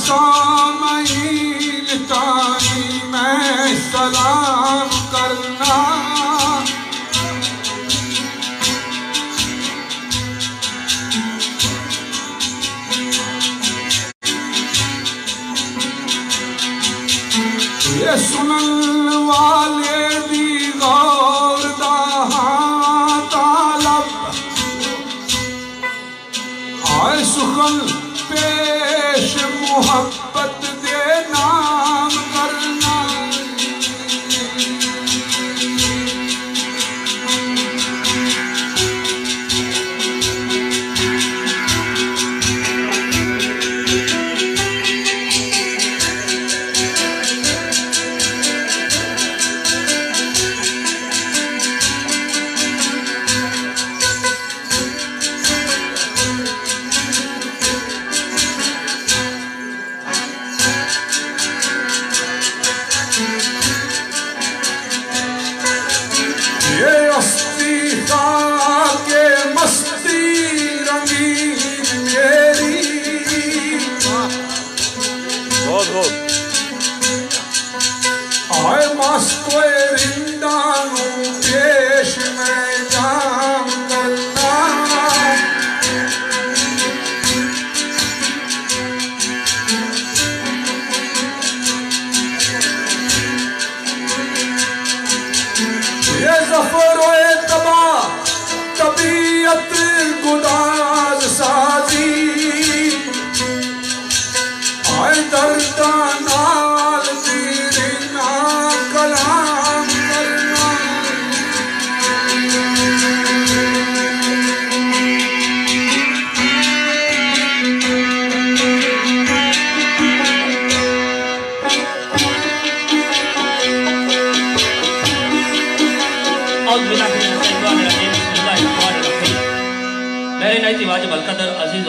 सामईन ताई मैं सलाम करना। ये सुनन वाले दी गौर दा तालब आए सुखन पेश मोहब्बत दे नाम करना।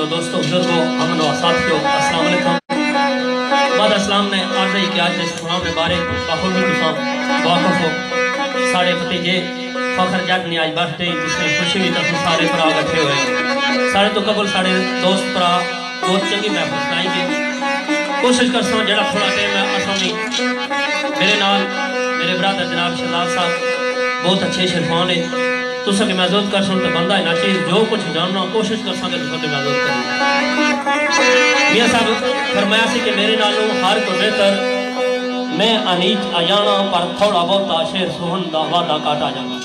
दोस्तों बुजुर्गों अमन व साथियों अस्सलाम वालेकुम। बाद अस्सलाम ने अर्ज़ है कि आज इस प्रोग्राम के बारे बखूबी वाक़िफ़ हो। साढ़े भतीजे फखर जट ने आज बर्थडे जिसमें खुशी भी तक सारे भरा इकट्ठे हुए साढ़े तो कबल साढ़े दोस्त भरा बहुत चंगी महफिल सुनाएंगे। कोशिश कर सो जरा थोड़ा टाइम है असमी मेरे नाल मेरे ब्रदर जनाब शहजाद साहब बहुत अच्छे शेरफान है तुसा के महसूस कर सुन तो बंदा ना चीज जो कुछ जानना कोशिश कर सके तुसा के महसूस कर। मियां साहब फरमाया सी कि मेरे नालों हर को बेहतर मैं अनीच आ जाना पर थोड़ा बहुत शेर सुहन दा वादा काटा जाना।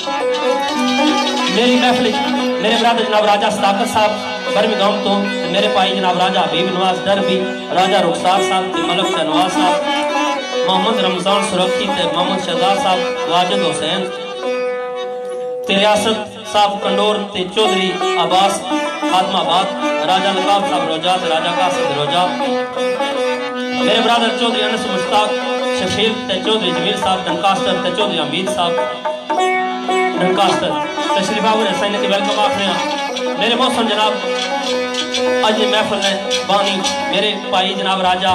मेरी महफिल मेरे ब्रदर जनाब राजा सदाकत साहब बर्मिंघम तो मेरे भाई जनाब राजा हबीब नवाज डरबी राजा रुखसार साहब ते मलक नवाज साहब मोहम्मद रमजान सुरखी ते मोहम्मद शहजाद साहब वाजिद हुसैन ते रियासत साहब कंडोर ते चौधरी अब्बास आदमाबाद राजा नवाब साहब रोजा ते राजा कासिम रोजा मेरे ब्रदर चौधरी अनस मुश्ताक शफीर ते चौधरी जमील साहब डनकास्टर ते चौधरी अमीद साहब डनकास्टर तशरीफ आवर हुसैन की वेलकम आखने मेरे मौसम जनाब आज महफिल ने बानी मेरे भाई जनाब राजा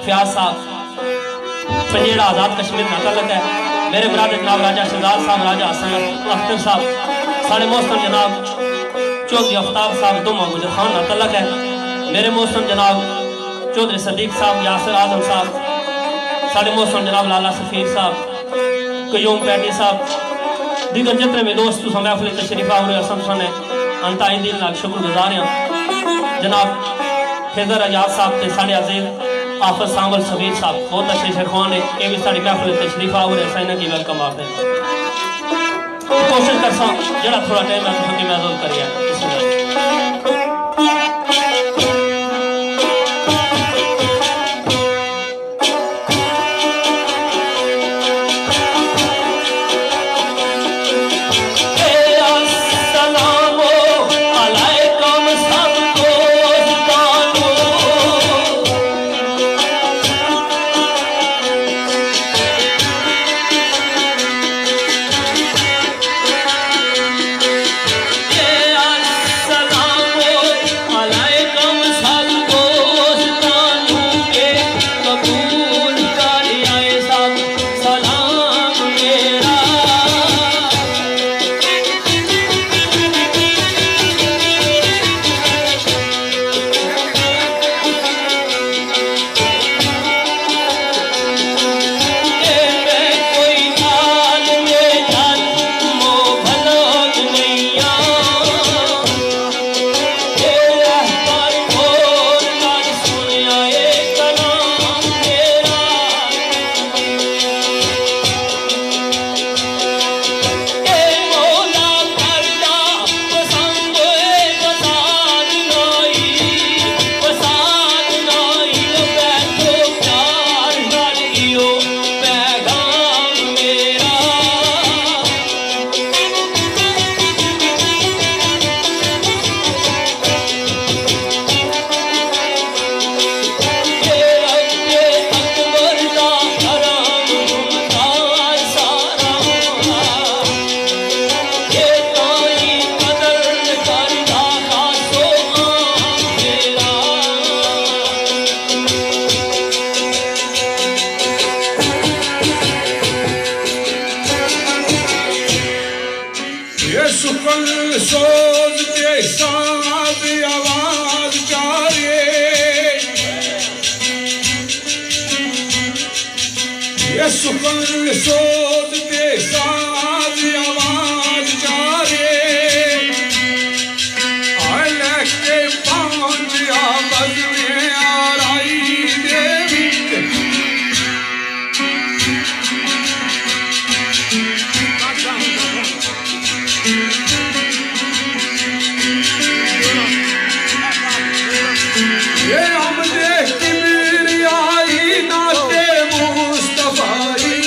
फयाज साहब पंजेड़ा आजाद कश्मीर ना तलक है। मेरे ब्रदर जनाब राजा शहजाद साहब राजा हसन अख्तर साहब साढ़े मौसम जनाब चौधरी अफ्ताब साहब दुमा गुजर खान ना तलक है। मेरे मौसम जनाब चौधरी सदीक साहब यासर आजम साहब साढ़े मौसम जनाब लाला सफीर साहब कयूम पैटी साहब दीगर जितने में दोस्त महफिल तशरीफ आवर असम ने अंताई दिल नाल शुक्रगुजार हैं। जनाब खैजर आजाद साहब ते साढ़े अजीज आफत सांवल सबीर साहब बहुत अच्छे शेरखान है ये भी साड़ी महफिल तशरीफ आवर हुसैन की वेलकम आते हैं। कोशिश कर सा जरा थोड़ा टाइम है तो मैं महसूस करिए सुखल सोज के साज आवाज चारे ये सुखल सोज के साज आवाज चारे लेके पहुंचा बज में आराई देवी ये हम देख की मीर आई नाते मुस्तफाई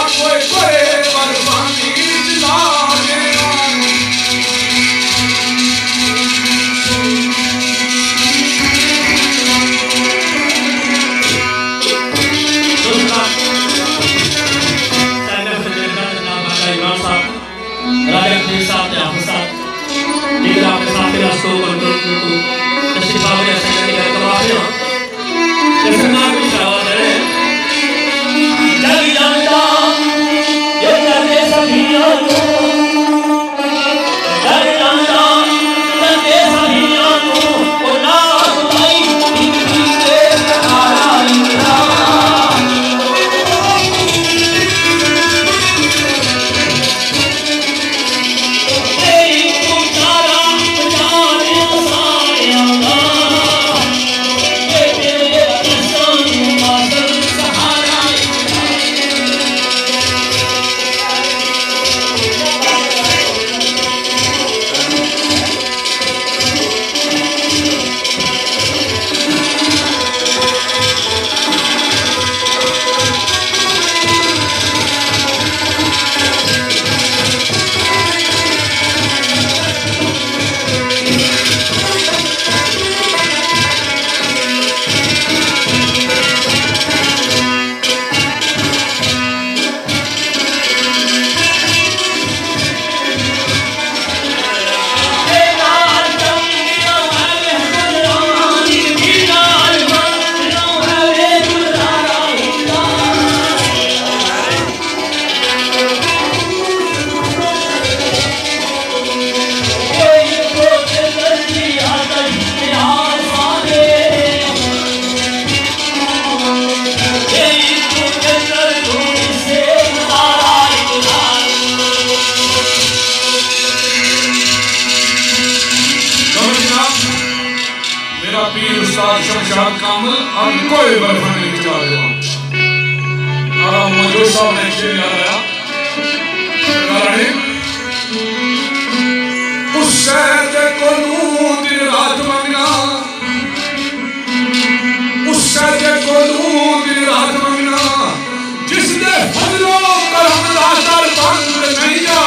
कोई कोई बरबानी जिला राजा फरीद साहब ने आपके साथ लेकर आपके साथ मेरा शो कंट्रोल को तशरीफ आवरे ऐसे करके करवाते हैं जैसे नाम की आवाज है जग जानता ये करने सभी आनो जग जानता करने सभी आनो ओ ना भाई इनकी से सहारा इंदिरा कोई बर्फ नहीं चला मजूर साहब ने शेर याद आया उससे को दिन रात मंगना उससे को दिन रात मंगना जिसने फजलो करम लाकर बंद नहीं जा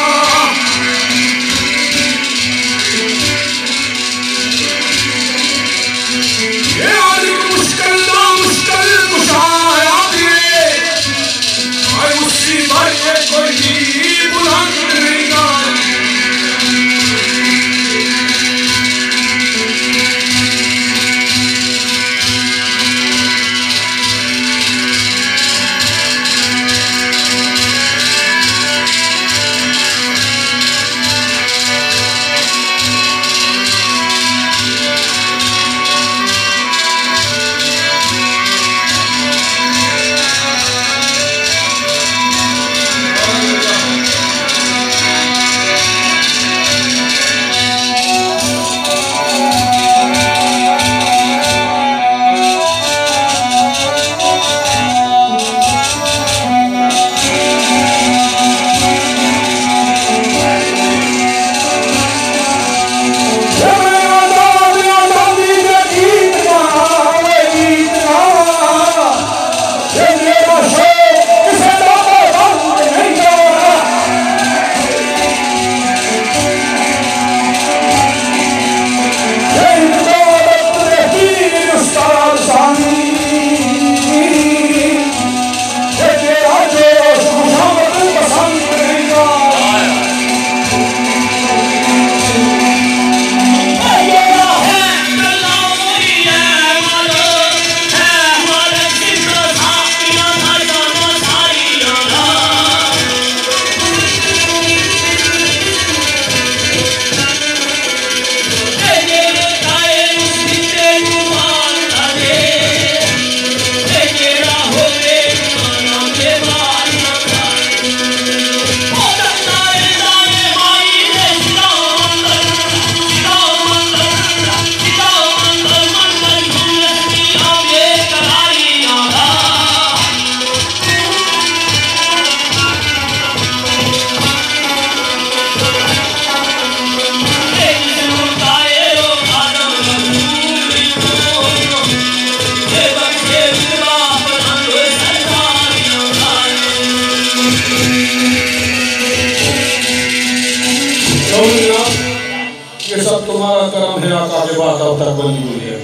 ये सब तुम्हारा करम है, आका के बाद अब तक बनी हुई है।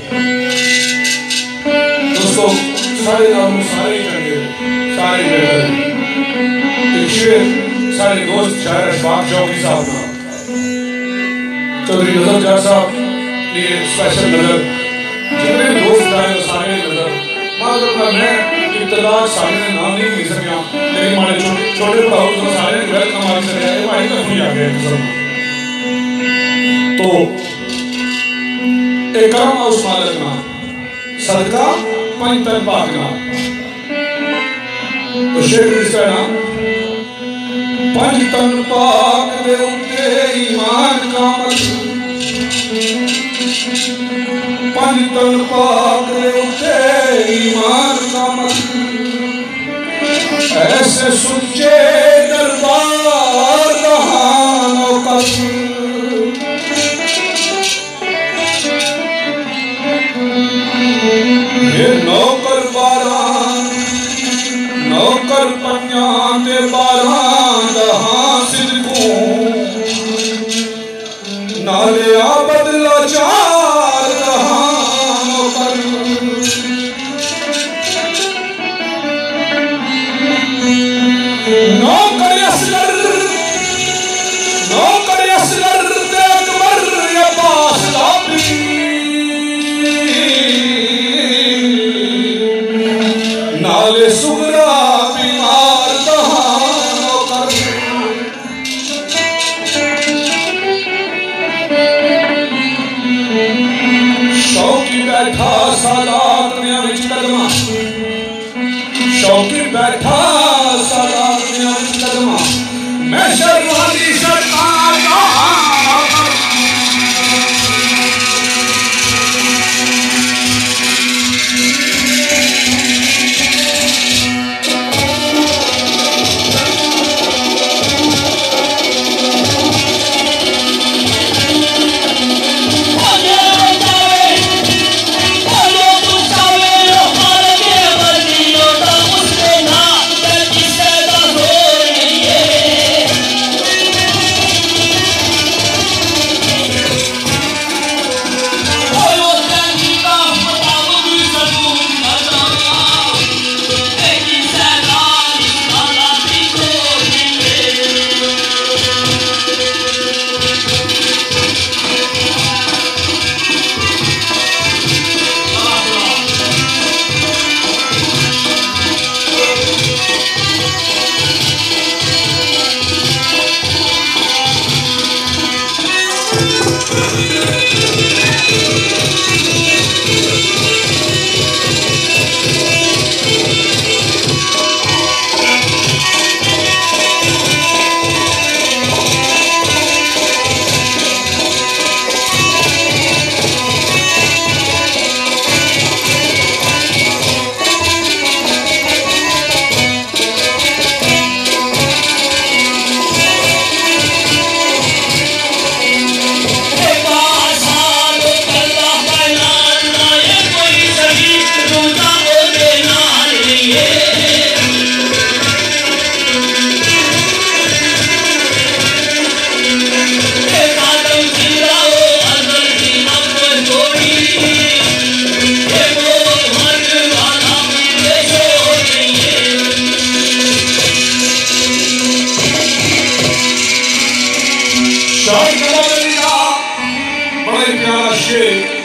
दोस्तों सारे नाम सारे चंगे सारे बेहतर सारे दोस्त शायर अशफाक चौधरी साहब ना चौधरी नजर जार साहब लिए स्पेशल नजर जितने दोस्त आए सारे नजर माजर मैं इब्तदा सारे नाम नहीं लिख सकिया लेकिन हमारे छोटे भाई तो सारे वेलकम आ सके भाई तो नहीं आ गए तो एक काम उस मालिक ना सदका पंचतन पाक ना तो शेर इस तरह पंचतन पाक दे उते ईमान का मत पंचतन पाक दे उते ईमान का मत ऐसे सुच्चे दरबार दहानों का नौकर बारां नौकर पंजां ते बारां दहां सिद्दकों नाले आ बदला चार दहां नौकर नौकर असगर ते अकबर अब्बास लाभी नाले सुगरा बीमार दहानों कर शौकी बैठा सालात में विच कदमा शौकी बैठा सालात में विच कदमा मैं शर्माली सरकार दहानों कर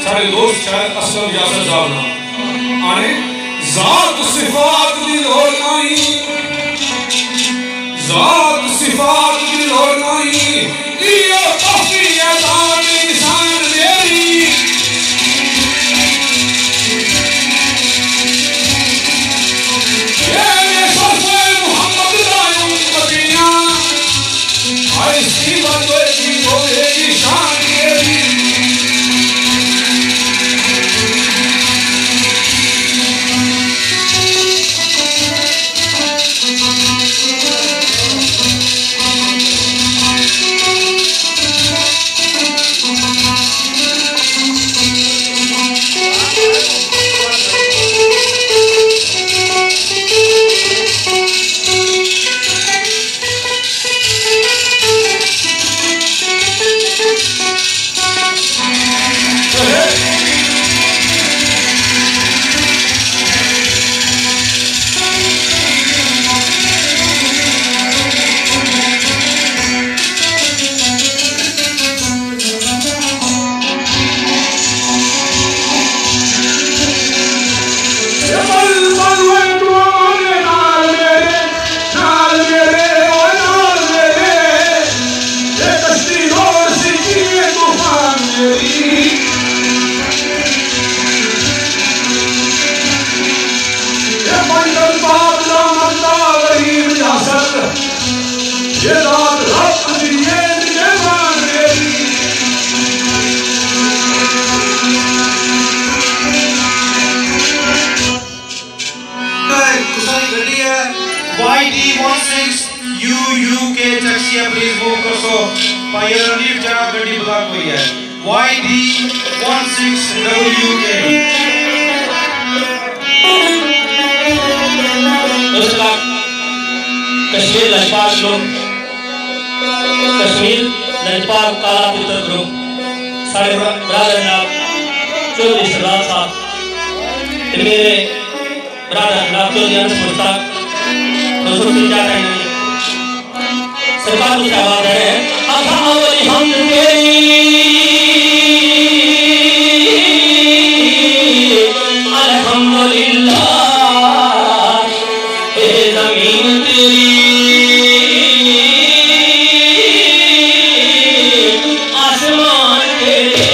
सारे दोस्त शायद असलम यासर साहब ना आने जात सिफात दी लोड़ नहीं जात सिफात दी लोड़ नहीं ये काफी आजाद इंसान मेरी ये सरफे मोहम्मद लायूं मदीना आई सी बात की होएगी शान मेरी YD16UUK टैक्सी प्लीज मूव कर सो भाई रणदीप जरा गड्डी ब्लॉक हुई है YD16WK कश्मीर लजपाल ग्रुप कश्मीर लजपाल काला पुत्र ग्रुप साढ़े ब्रादर जनाब चौधरी सरदार साहब मेरे ब्रादर जनाब चौधरी अनस मुश्ताक सरकार की आवाज है हम अल्हम्दुलिल्लाह ए ज़मीन तेरी आसमान तेरे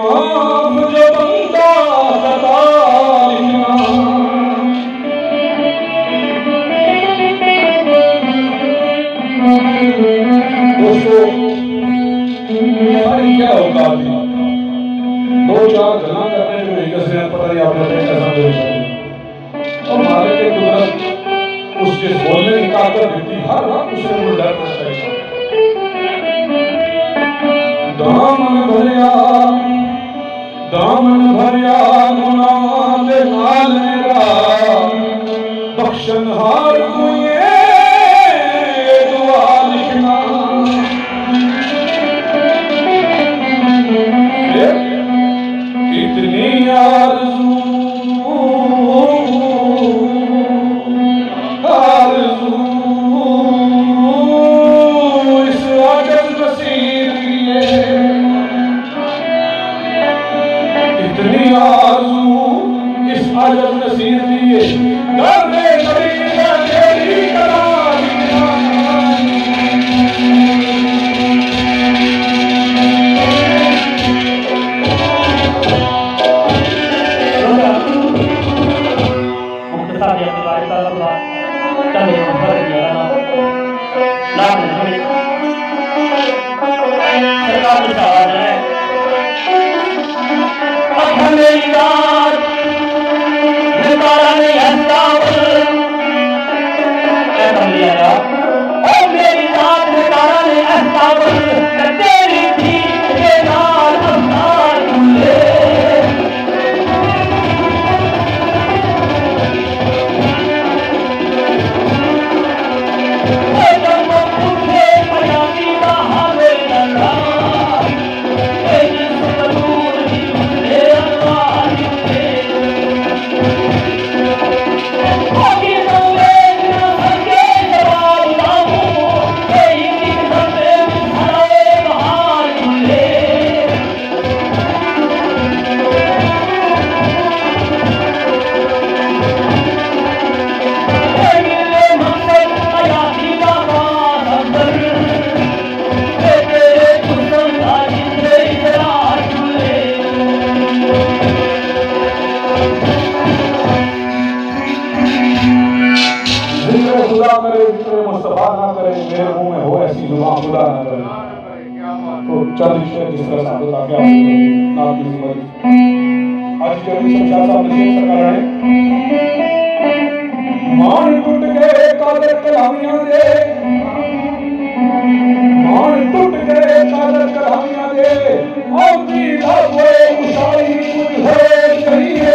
माफ जो बंदा सदा लिखना। दोस्तों हमारी क्या औकात है, दो चार गल्ला करने जो एक दूसरे पता नहीं आपने कैसा बोल और मारे के कुदरत उसके बोलने की ताकत देती, हर वक्त उसे वो डरना चाहिए। दामन भरिया गुनाह दे नाल मेरा बख्शनहार तू ये दुआ लिखना। इतनी आरज़ू इस आजज़ नसीब की है, इतनी आरज़ू इस आजज़ नसीब की है, दर्दे शरीर तेरी कलाम मुस्तफा ना करे, मेरे मुंह में हो ऐसी जुबान खुदा ना करे। तो चंद शेर जिस तरह साबित आ गया नाम की जिम्मेदारी आज जो शमशाद साहब नसीब सरकार है। मान टूट गए कादर कलामियां दे, मान टूट गए कादर कलामियां दे, और दीदा हुए खुशाई कुछ हो चाहिए।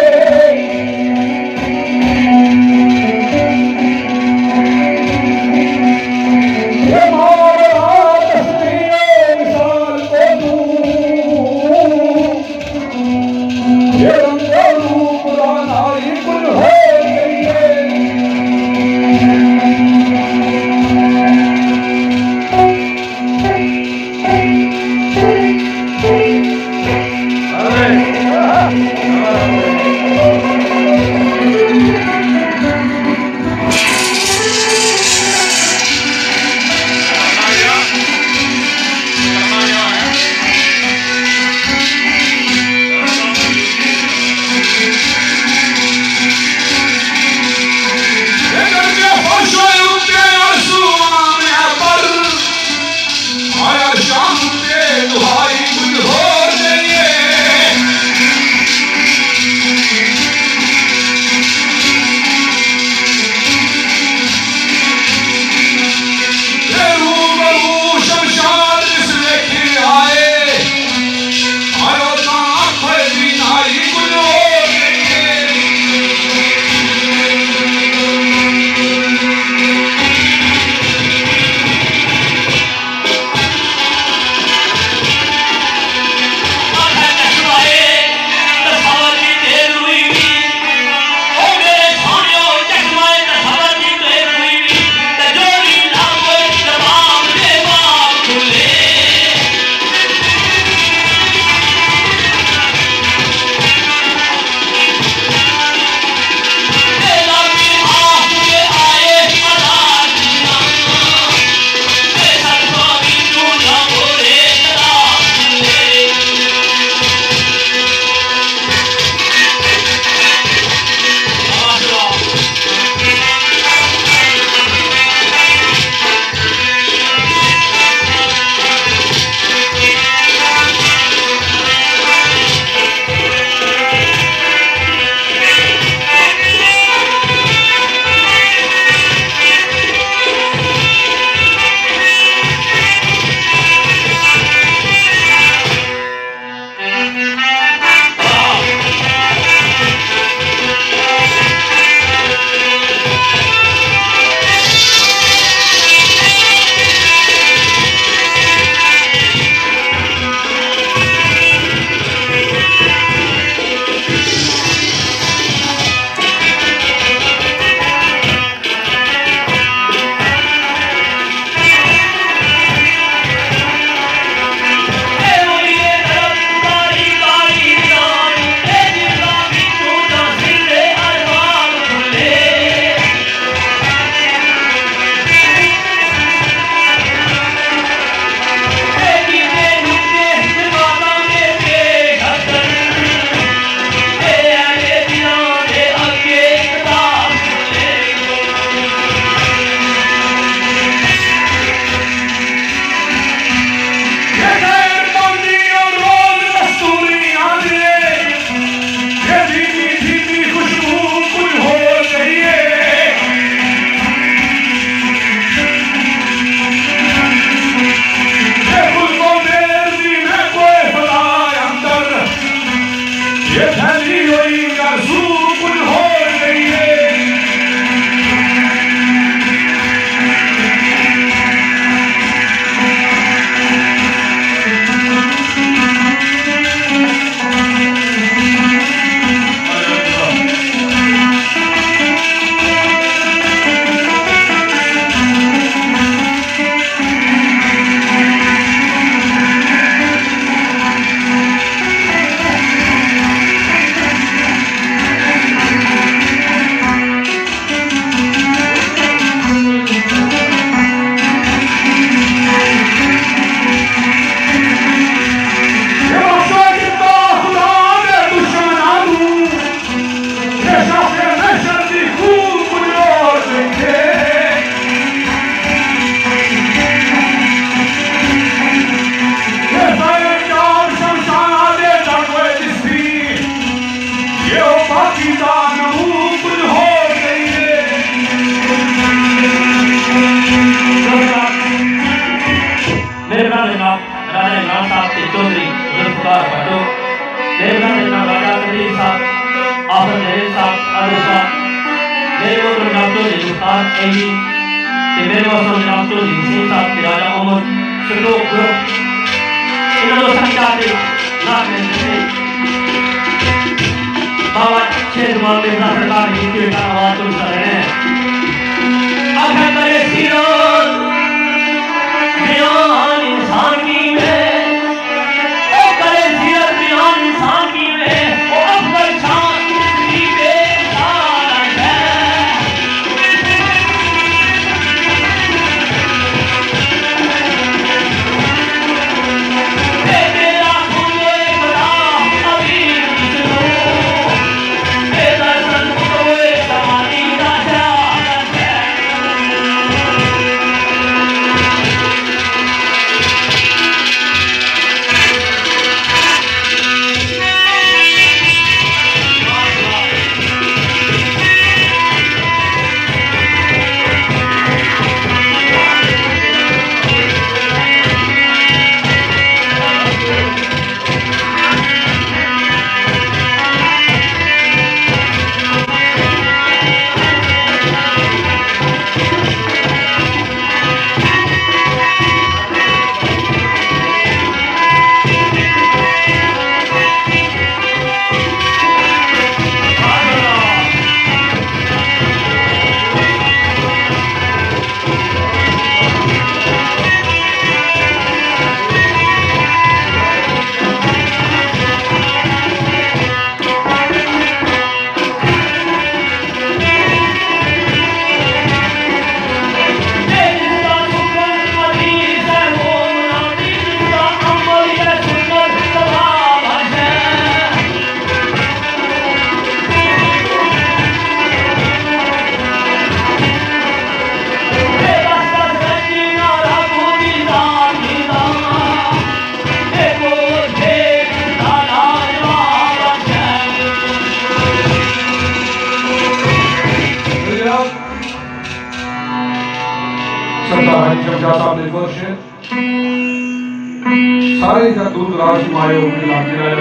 सारे दूर दराज तुम आए हो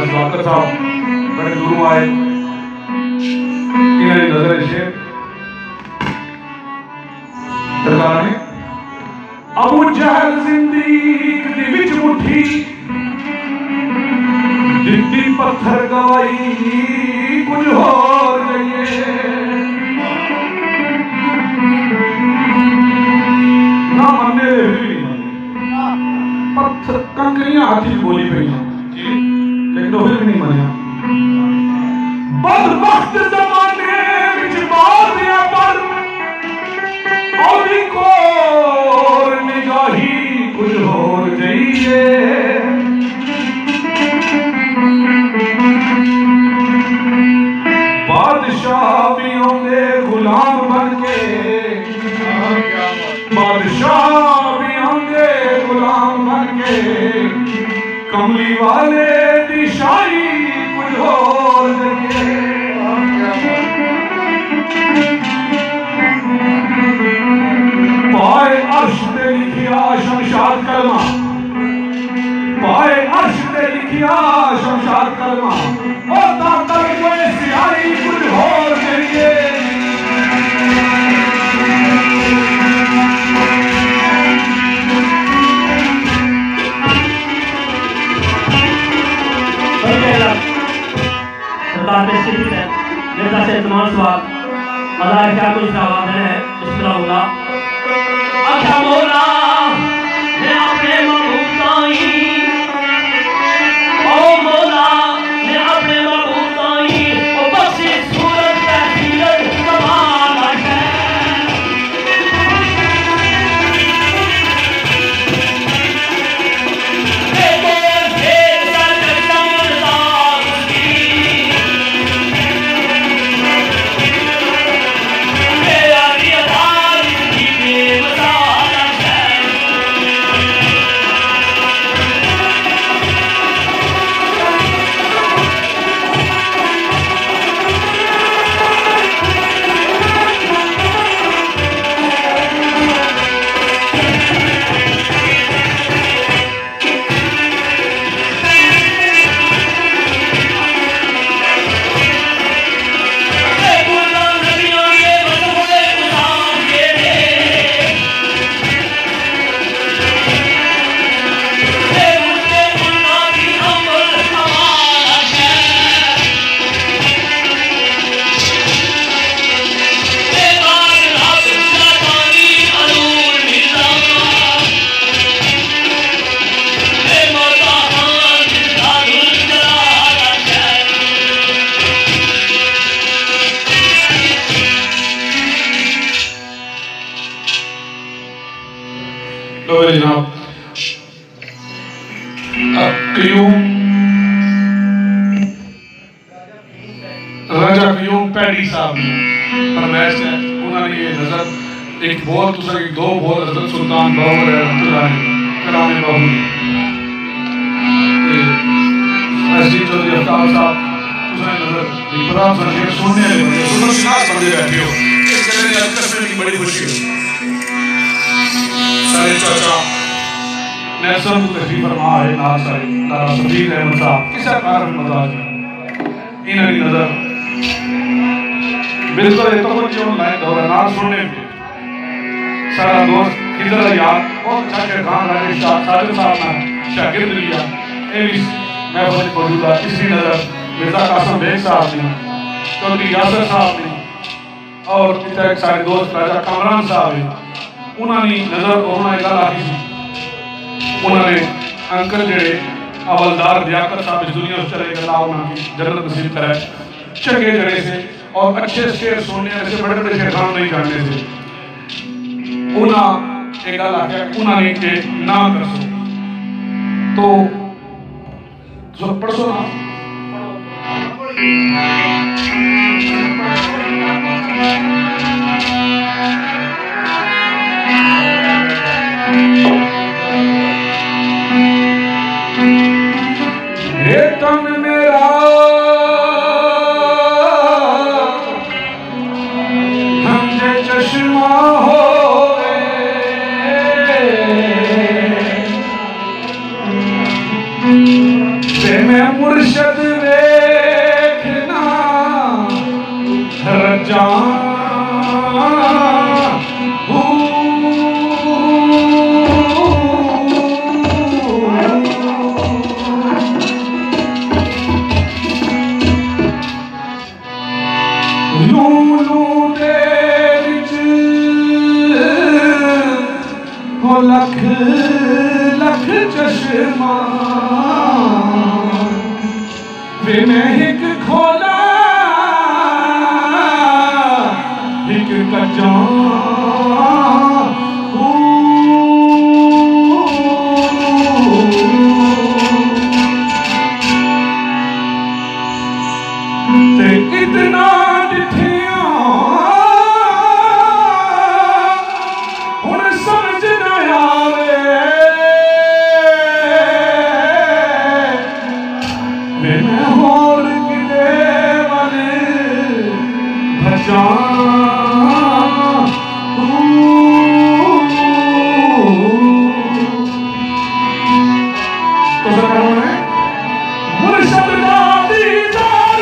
स्वागत साहब बड़े दूरों आए इन्होंने नजर शेर सरकार ने अबू जहल जिंदीक दी विच मुट्ठी जिद्दी पत्थर गवाई कुछ होर जाइए ना मन्ने पत्थर कंकरियां हाथी बोली पई लेकिन वो भी नहीं मनिया बदबख्त जमाने विच बात या पर औदी को निगाही कुछ होर जाइए बादशाह भी होंगे गुलाम बन के बादशाह भी होंगे गुलाम बन के कमली वाले दिशाई कुछ होर जाइए पाए अर्श पे लिखिया शमशाद कलमा पाए अर्श पे लिखिया शमशाद कलमा और ताकत कोई सियारी कुछ होर जाइए सरकार पे स्थित है निर्दा से तमाम सवाल मज़ा क्या कुछ जवाब है बिस्मिल्लाह अच्छा मौला मैं अपने महबूब ताई ओ मौला मैं अपने महबूब ताई ओ बस इस सूरत तहसीरत कमाल है जनाब राजा क्यूम पैडी साहब ने फरमाइश है उन्होंने ये नजर एक बोल दूसरा एक दो बोल हजरत सुल्तान बाबर रहमतुल्लाह करामे बाबू ऐसी चौधरी अफ्ताब साहब दूसरा नजर इब्राहिम साहब सुनने वाले बंदे सुनो शिनास बंदे बैठे हो इस कहने की अक्सर में बड़ी खुशी हो सारे चाचा नेल्सन को तशरीफ फरमा है नाल सारे दादा सफीक अहमद साहब किसा कारण मजाज इन्हें नजर बिल्कुल ये तो कुछ ऑनलाइन दौरा ना सुनने में सारा दोस्त किधर यार बहुत अच्छा के खान राजे साजिद साहब ने शागिर्द लिया ये भी मैं बहुत मौजूदा इसी नजर मिर्जा कासिम बेग साहब ने चौधरी यासर साहब ने और इतना एक सारे दोस्त राजा कामरान साहब ने उन्होंने नजर उन्होंने गल आखी सी उन्होंने अंकल जेड़े अवलदार लियाकत साहब इस दुनिया में चले गए अल्लाह उन्होंने जन्नत नसीब करे चंगे जड़े से और अच्छे शेर सुनने से बड़े बड़े शेर खान नहीं जानते थे उन्होंने एक गल आख्या उन्होंने के ना कर सो तो पढ़ो ना तन मेरा हमने चश्मा हो एक खोला एक कच्चा इतना डिठिया हुण समझ न आवे मैं होर किदे वल भजा तो सरकार है मुर्शद दा दीदार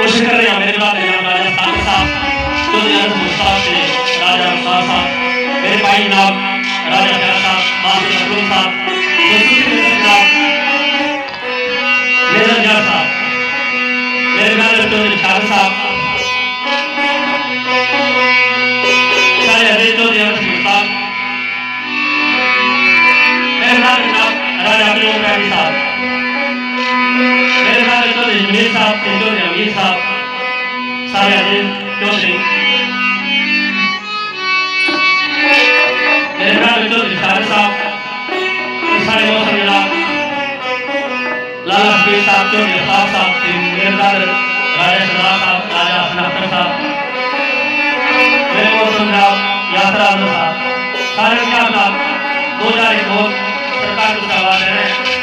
कोशिश कर रहे हैं मेरे बाद राजा साहब मेरे भाई जनाब राजा प्यार साहब मास्टर अब्दुल साहब निरंजन साहब मेरे ब्रदर चौधरी शाह साहब सारे अजीज चौधरी साहब मेरे ब्रदर जनाब राजा अब्दुल साहब मेरे ब्रदर चौधरी जमीर साहब चौधरी अमीर साहब सारे अजीज चौधरी मेरे ब्रदर चौधरी शाह साहब सारे मौसम जनाब लाला हफीज साहब चौधरी अल्ताफ साहब मेरे ब्रदर राजा शहजाद साहब राजा हसन अख्तर साहब मेरे मौसम जनाब यासर आजम साहब सारे क्या साहब 2001 सरकार को सवाल है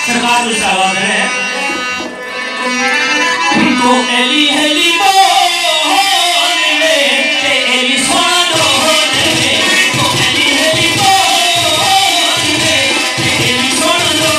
सरकार में आवाज है तो एली हेली बोले ते एली स्वादो होने तो एली हेली बोले ते एली स्वादो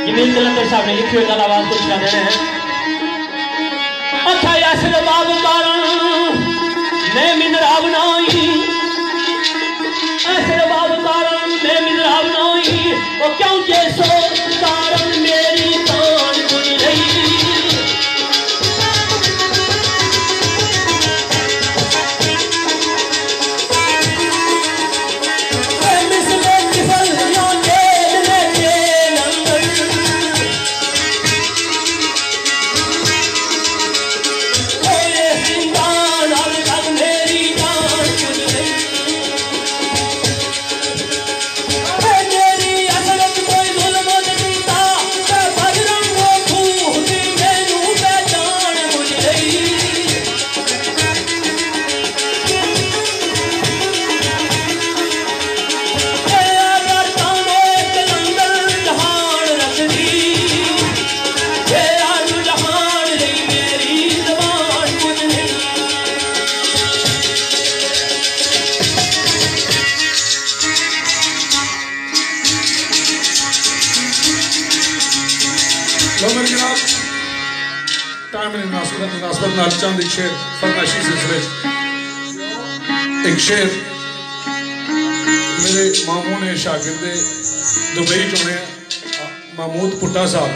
जमील कलंदर साहब ने लिखी हुई आवाज को सुना देना है। अच्छा यासर बाब कारण मैं मिनराब नाई, ऐसे बाब कारण मैं मिनराब नाई, वो क्यों जैसो कारण मेरी तान बुझ रही। चंद एक शेर फरमाइशी सिलसिले एक शेर मेरे मामू ने शागिर्दे दुबई चुने महमूद पुट्टा साहब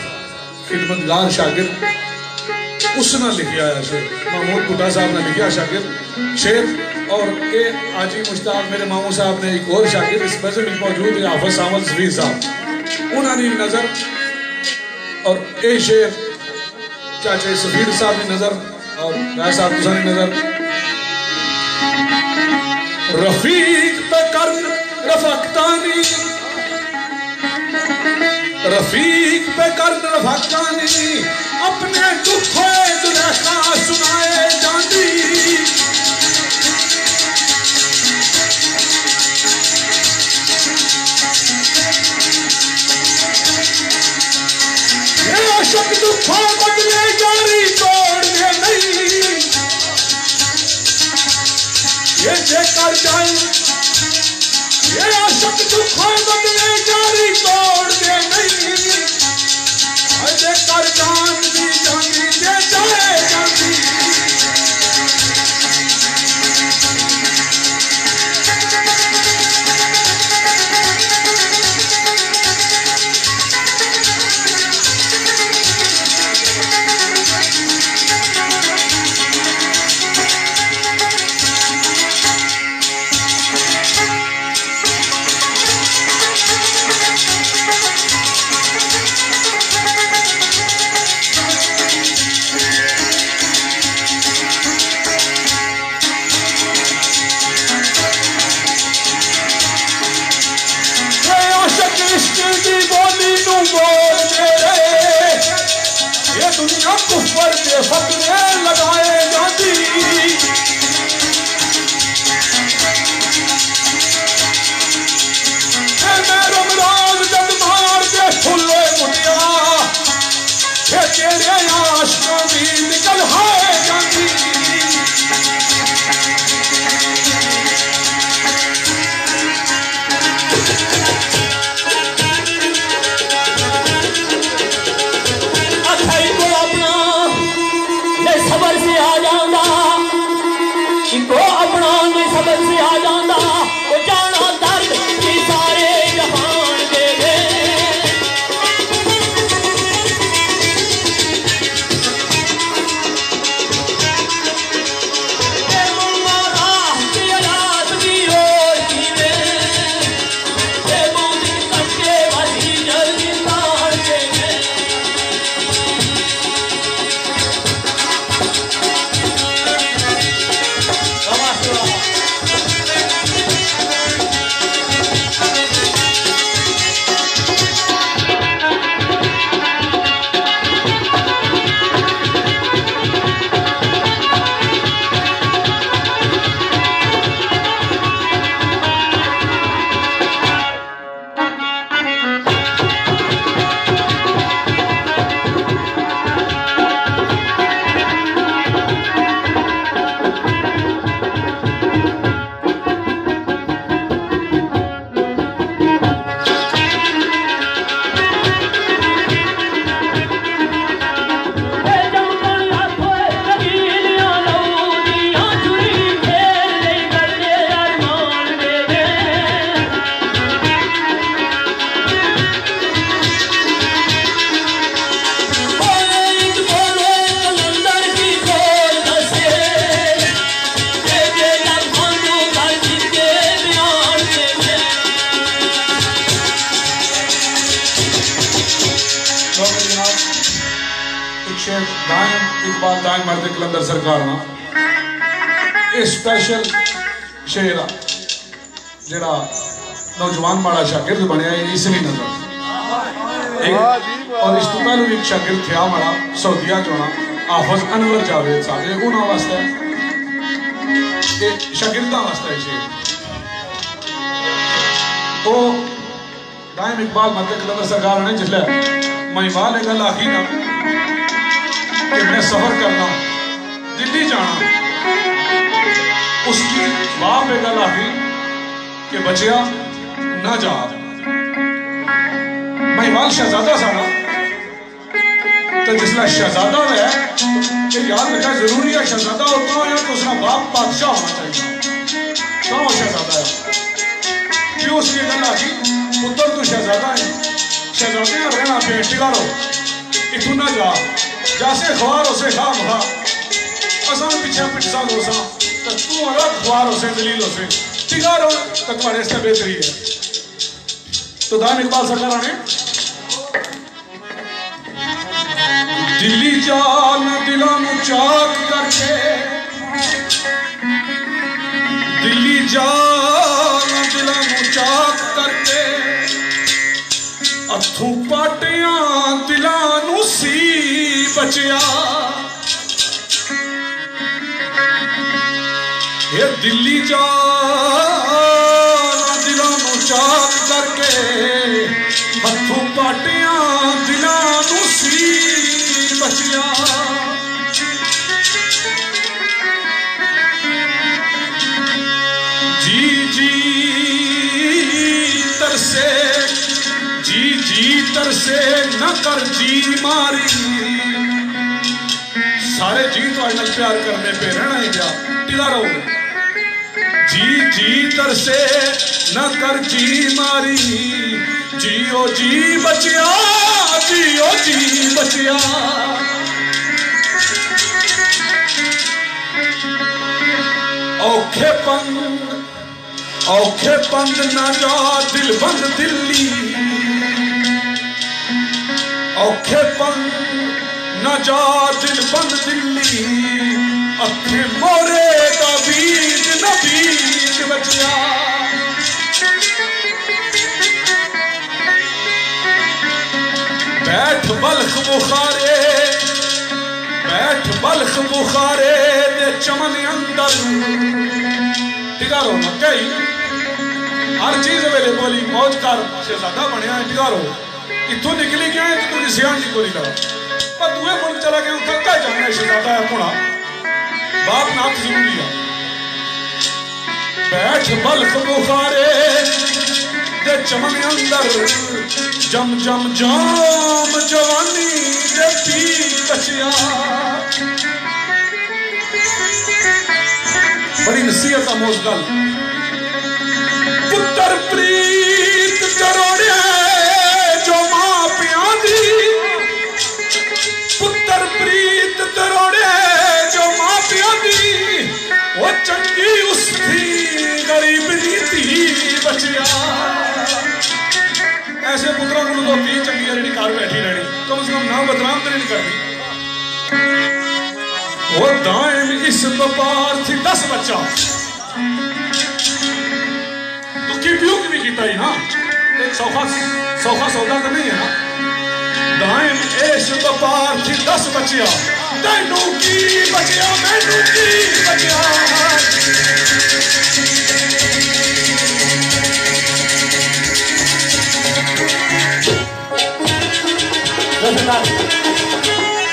खिदमतगार शागिर्द उसने लिखा है शेर। महमूद पुट्टा साहब ने लिखा शागिर्द शेर और ये आजी मुश्ताक मेरे मामू साहब ने एक और शागिर्द इस मजहब में मौजूद है हाफिज सामल सफीर साहब उन्होंने नजर और ये शेर चाचे सफीर साहब ने नजर और राय साहब तुसानी नजर। रफीक पे कर रफकतानी, रफीक पे कर रफकतानी, अपने दुखों दुलहका सुनाए जाती। ये आशक दुखों बदले जारी तोड़ने नहीं, ये जेकर जाए ये आशक दुखों बदले जारी तोड़ने नहीं, जेकर जान दी जानी दे जाए जाती। दुनिया कुफर के फतवे लगाए जाती। मैं रमरान जब मार के फुले मुटिया तेरे आशकों भी निकल हाय जाती। शेर दाएं इकबाल दाएं मर्द कलंदर सरकार ना ये स्पेशल शेर जरा नौजवान माड़ा शागिर्द बनया इसलिए नजर और इस तो पहले भी एक शागिर्द थे माड़ा सऊदिया चोना हाफिज अनवर जावेद साहब ये उन्होंने वास्ते शागिर्दा वास्ते शेर तो दाइम इकबाल मर्द कलंदर सरकार ने जिसले महिवाल एक गल आखी ना कि मैं सफर करना दिल्ली जाना उसकी बाप एक गल आखी कि बचिया ना जा महिवाल शहजादा सारा तो जिसला शहजादा है कि याद रखा जरूरी है शहजादा होता हो या तो उसका बाप बादशाह होना चाहिए तो वो शहजादा है क्यों उसकी गल आखी पुत्र तू शहजादा है शहजादे रहना पे टिकारो इतू ना जा जैसे ख्वार उसे खा महा असन पीछे पिटसा दोसा तो तू अलग ख्वार उसे दलील उसे टिकारो तो तुम्हारे से बेहतरी है तो दाम इकबाल सरकार ने दिल्ली जान दिलों चाक करके दिल्ली जान दिलों चाक करके अथू पाटिया दिलां सी बचिया ये दिल्ली जा दिलां चाक करके अथू पाटिया दिलां सी बचिया जी जी तरसे जी जी तरसे न कर जी मारी सारे जी तो आज प्यार करने पे रहना ही क्या टिका रहो जी जी तरसे न कर जी मारी जियो जी बचिया जियो जी बचिया औखे पंद न जा दिल बंद दिल्ली औखे पंद न जा दिल बंद दिल्ली अखे मोरे का बीज न बीज बचिया बैठ बल्ख बुखारे दे चमन अंदर टिकारो न कई हर चीज अवेलेबल मौज कर शहजादा बनया टिकारो इतों निकली गया है तो तुझे सियान की गोली करा पर दूसरे मुल्क चला गया थका जाना है शहजादा है होना बाप नाथ जरूरी है बैठ बल्ख बुखारे दे चमन अंदर जम जम जाम जवानी दे पी बचिया बड़ी नसीहत आमोज गल पुत्र प्रीत करोड़े जो मां पिया दी पुत्र प्रीत करोड़े जो मां पिया दी वो चंगी उसकी गरीब नीति बचिया ऐसे पुत्रों को तो धी चंगी है जी घर बैठी रहनी कम से कम नाम बदनाम तो नहीं करनी वो दाएम इस व्यापार थी 10 बच्चा तो की भी कीता ही ना एक सौखा सौदा तो नहीं है ना दाएम इस व्यापार थी 10 बच्चिया तैनू की बचिया मैनू की बचिया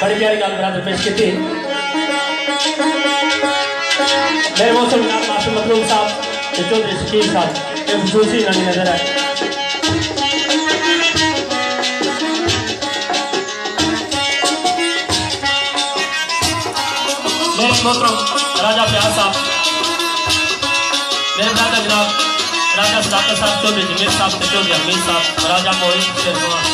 बड़ी प्यारी गल बरादर पेश की मेरे मौसम मास्टर मतलूब साहब चौधरी शकील साहब एक खसूसी नई नजर है मेरे मोहतरम राजा प्यार साहब मेरे ब्रदर जनाब राजा सदाकत साहब चौधरी जमीर साहब चौधरी अमीर साहब राजा मोहित शेरवान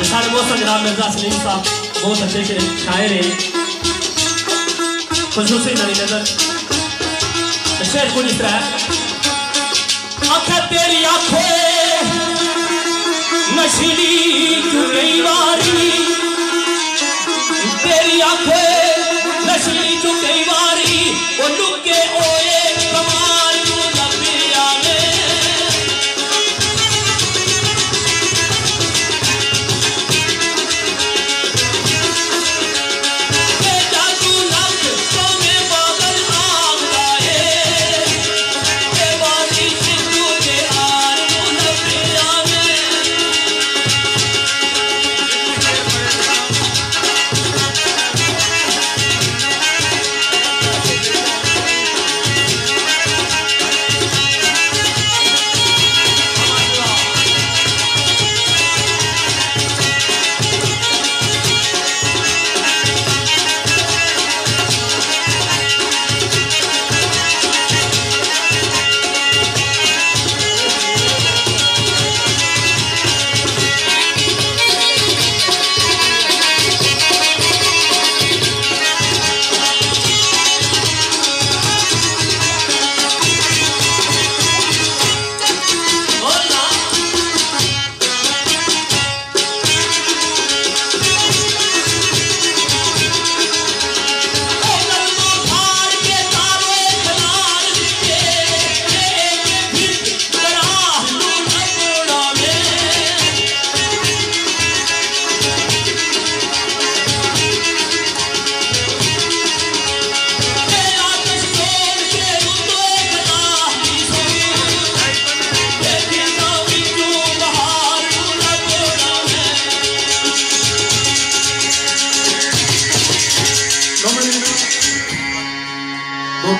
सारे मौसम जनाब मिर्जा सलीम साहब बहुत अच्छे से शायर हैं खसूसी नई नजर शेर कुछ इस तरह आंखें तेरी आंखें नशीली क्यों कई बारी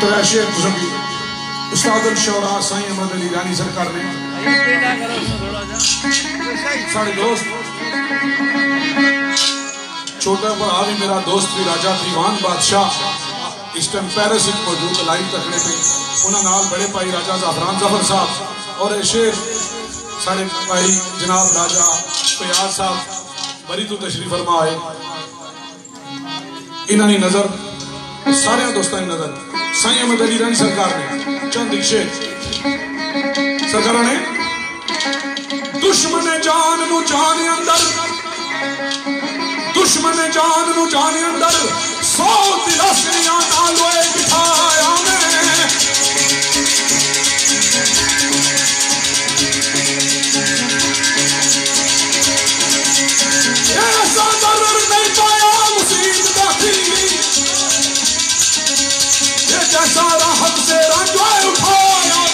त्रै शेर तुझी उस्ताद शौरा साईं अहमद अली रानी सरकार ने सारे दोस्त छोटा भरा भी मेरा दोस्त भी राजा दीवान बादशाह इस टाइम पेरिस मौजूद लाइव तकने पे उन्होंने बड़े भाई राजा ज़ाफरान ज़फर साहब और शेर सारे भाई जनाब राजा फयाज साहब बरी तो तशरीफ फरमा आए इन्होंने नजर सारे दोस्तों की नजर साईं अहमद अली रानी सरकार ने चंद शेर सरकार ने दुश्मन जान नू जान अंदर दुश्मन जान नू जान अंदर 100 दिलासियां नालोए बिठाया ऐसा दर्द नहीं पाया मुसीबत दाखिली ये जैसा राहत से रंजोए उठाया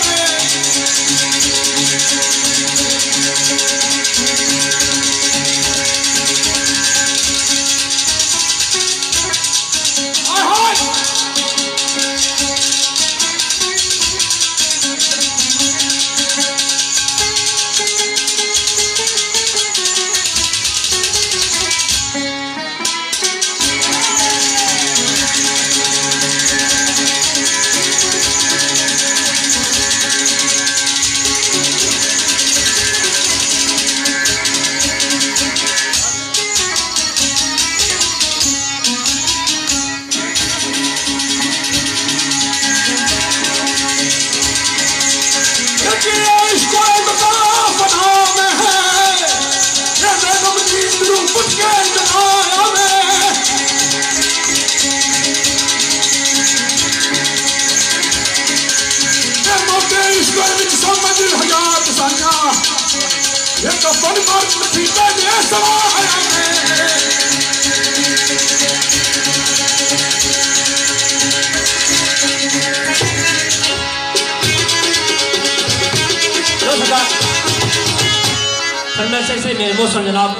मेरे मोहसन जनाब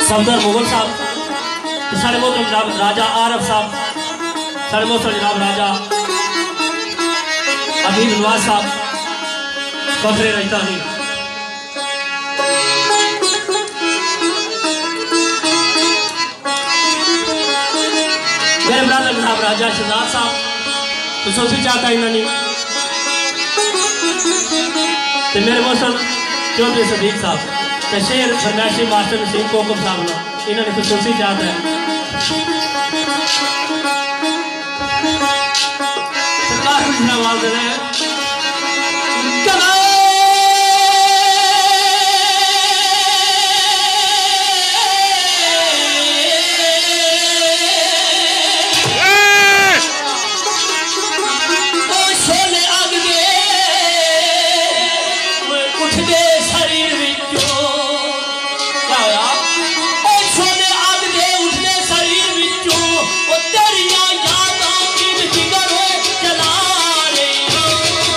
सफदर मुगल साहब साढ़े मोहतरम जनाब राजा आरफ साहब साढ़े मोहतरम जनाब राजा अमीन नवाज साहब कौसरे राजधानी मेरे ब्रदर जनाब राजा शहजाद साहब तो सबसे चाहता इन्होंने मेरे मौसम चौधरी सदीक साहब शेर फरमाइशी मास्टर नसीम कोकम साहब ने इन्होंने खुशूसी चाहता है सरकार कुछ आवाज दे रहे हैं तेरिया यादां की जिगर चला रही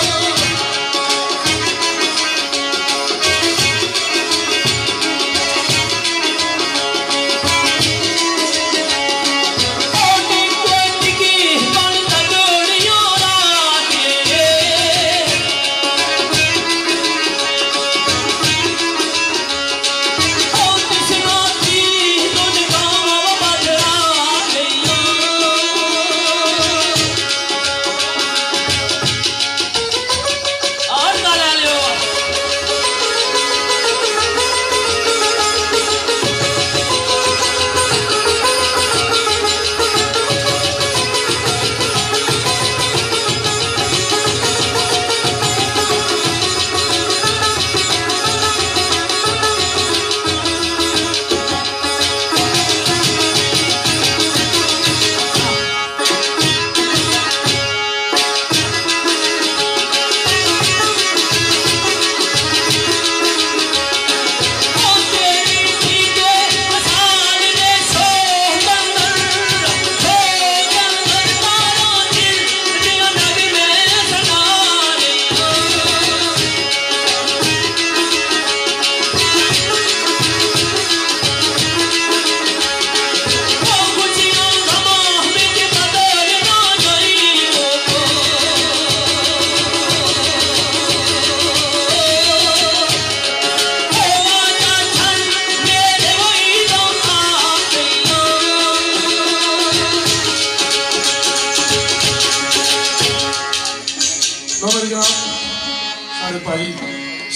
सारे भाई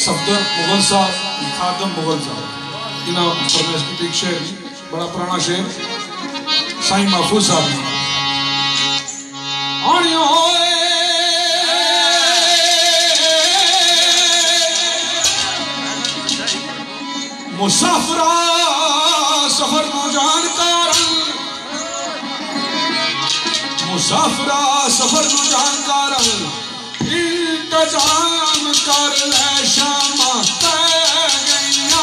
सफदर मुगल साहब, खादम मुगल साहब, इन्होंने फरमाइश की एक शेर, बड़ा पुराना शेर, साईं महफूज साहब ने मुसाफरा सफर न जानकार, मुसाफरा सफर न जानकार, इंतजाम कर ले शामा गैया।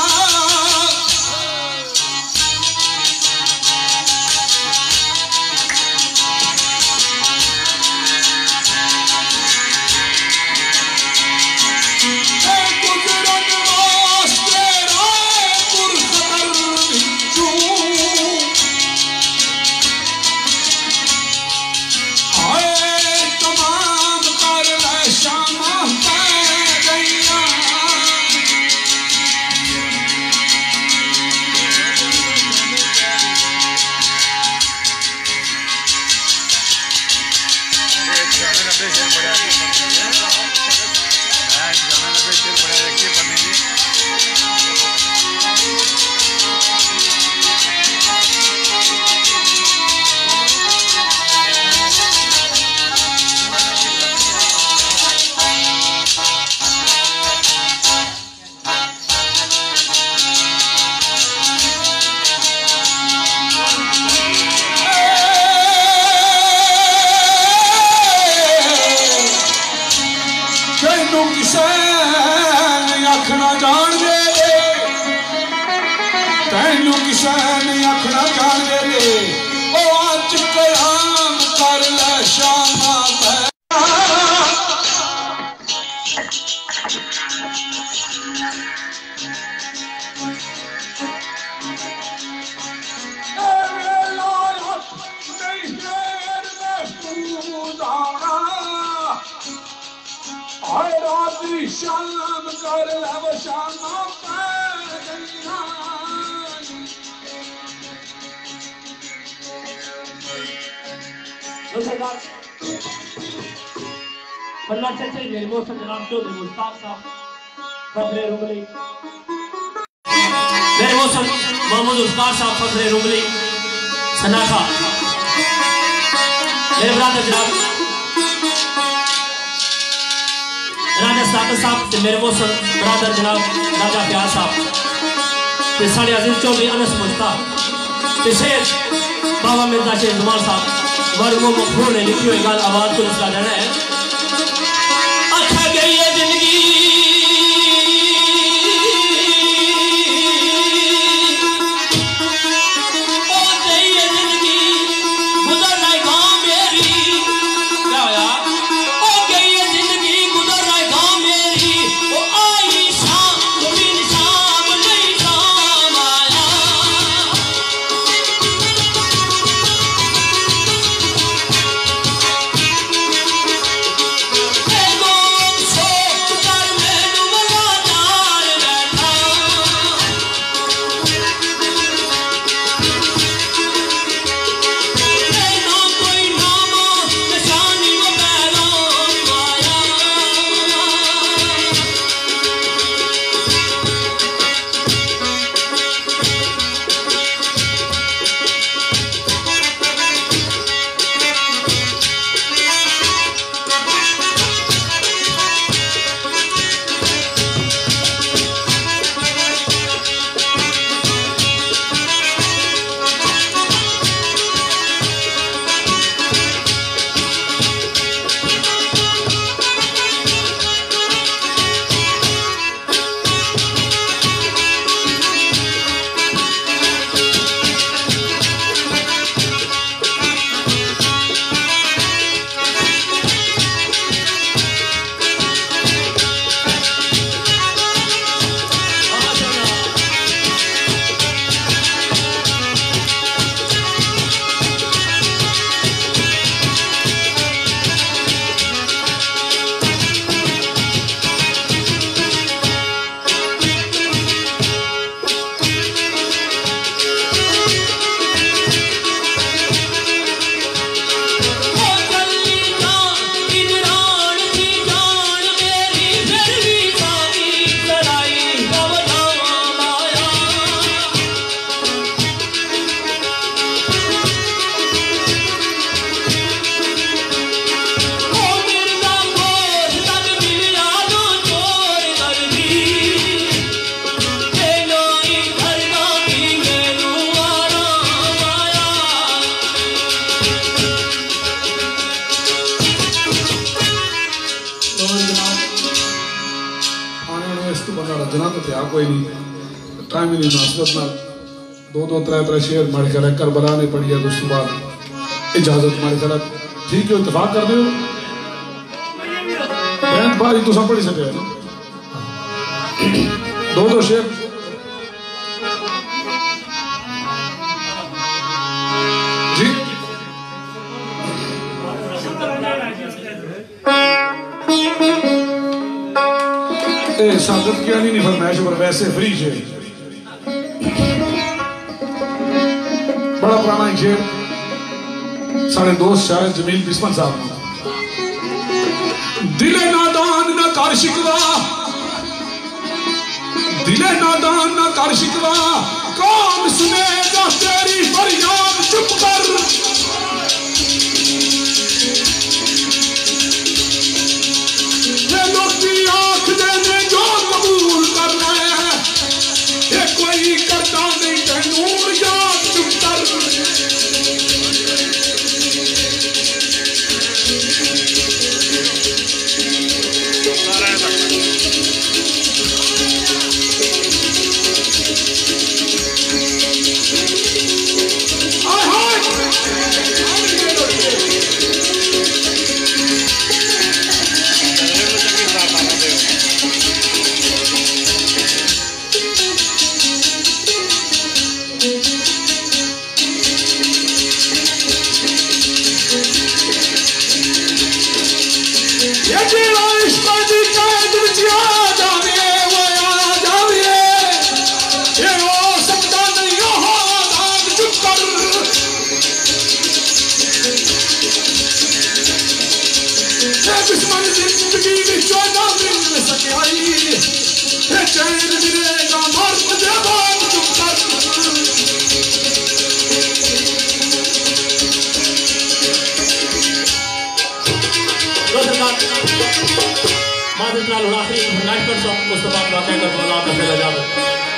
तैनू किसान आखना जान दे, ओ अज कलाम कर ले शामा शाम कर लब शामा बल्ला चाचा मेरे मौसम जनाब चौधरी मुश्ताक साहब फखरे रुमली, मेरे मौसम मोहम्मद उस्ताद साहब फखरे रुमली सनाखा, मेरे ब्रादर जनाब राजा साकिब साहब, मेरे मौसम ब्रादर जनाब राजा प्यार साहब, साढ़े अजीज चौधरी अनस मुश्ताक, शेर बाबा मिर्जा शेर जुमान साहब मरमो मखबूल ने लिखी हुई गाल आवाज को इसका जाना है। अच्छा गई है जिंदगी आने इस तो बंदा रजना तो था कोई नहीं, टाइम ही नहीं मुनासिबत ना दो त्रै शेर मारे ख्याल करबला ने पढ़ी है, उस बाद इजाजत मारे ख्याल ठीक है, इतफाक कर दो बैंत बारी तुम पढ़ी सके दो शेर जी। सादत किया नहीं फरमाइश पर वैसे फ्री शेर, बड़ा पुराना एक शेर साढ़े दोस्त शायद जमील बिस्मत साहब, दिले नादान न कर शिकवा, दिले नादान न कर शिकवा, कौन सुनेगा तेरी फरियाद, चुप कर ये लोग आंख देने जो कबूल कर रहे हैं, ये कोई करता नहीं तैनूर याद, चुप कर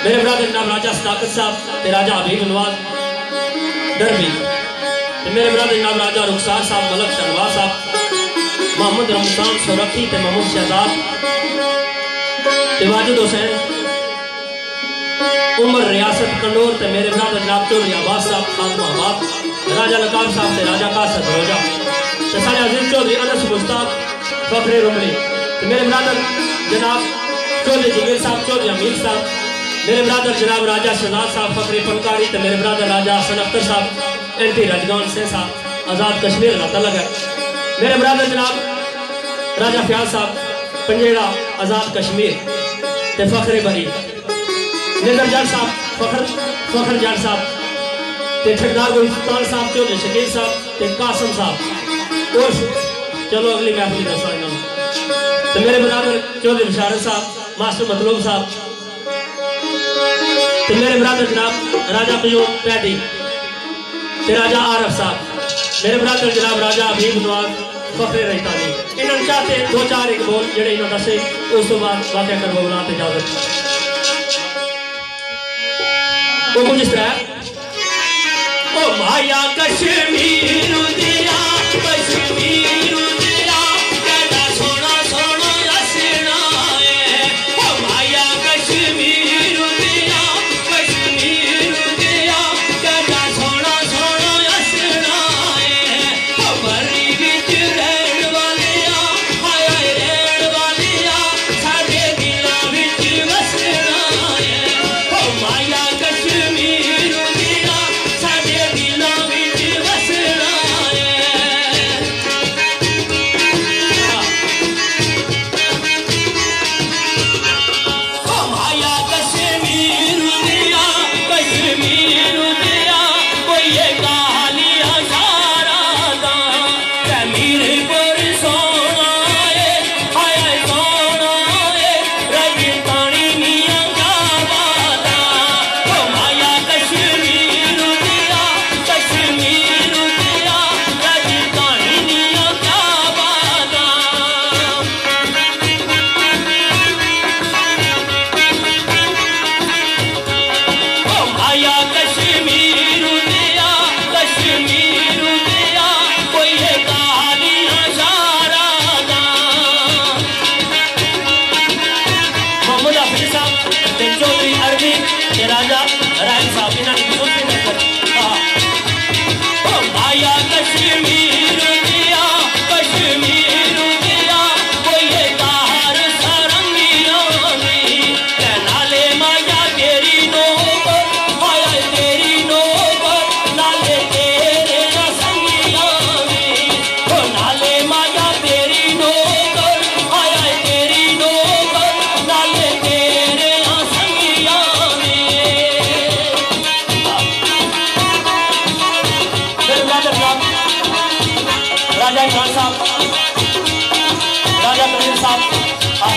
मेरे ब्रदर जनाब राजा सदाकत साहब ते राजा हबीब नवाज डरबी, मेरे ब्रदर जनाब राजा रुखसार साहब, मलक शहनवाज साहब, मोहम्मद रमजान सोरखी ते महमूद शहजाद ते वाजिद हुसैन उमर रियासत कंडोर ते मेरे ब्रदर जनाब चौधरी अब्बास साहब खान महबाब, राजा लकाब साहब ते राजा कासर रोजा ते सारे अजीज चौधरी अनस मुश्ताक फखरे रुमली ते मेरे ब्रदर जनाब चौधरी जिगर साहब, चौधरी अमीर साहब, मेरे ब्रदर जनाब राजा शहजाद साहब फखरी फनकारी, तो मेरे ब्रदर राजा हसन अख्तर साहब, एंटी रजगान से साहब आज़ाद कश्मीर का तलक है, मेरे ब्रदर जनाब राजा फ्याज साहब पंजेड़ा आज़ाद कश्मीर ते फखरे बरी, निजर जट साहब फखर जट साहब ते ठेकेदार गुलस्तान साहब, चौधरी शकील साहब ते कासम साहब। और चलो अगली महफिल दसा, तो मेरे ब्रदर चौधरी बशारत साहब, मास्टर मतलूब साहब, तो मेरे ब्रदर जनाब राजा कयूम पैडी ते राजा आरफ साहब, मेरे ब्रदर जनाब राजा हबीब नवाज फखरे रहतानी, इन्होंने चाहते दो चार एक बोल जेडे इन्होंने दसे, उस तो बाद वाक़या कर बोलना ते इजाजत वो कुछ इस तरह ओ माया कश्मीर दिया कश्मीर दिया कहता सोना सोना रसना है, ओ माया कश्मीर दिया कश्मीर दिया कहता सोना सोना रसना है, ओ मरी विच रहन वालिया हाय रहन वालिया साडे दिलां विच वसना है, ओ माया कश्मीर दिया साडे दिलां विच वसना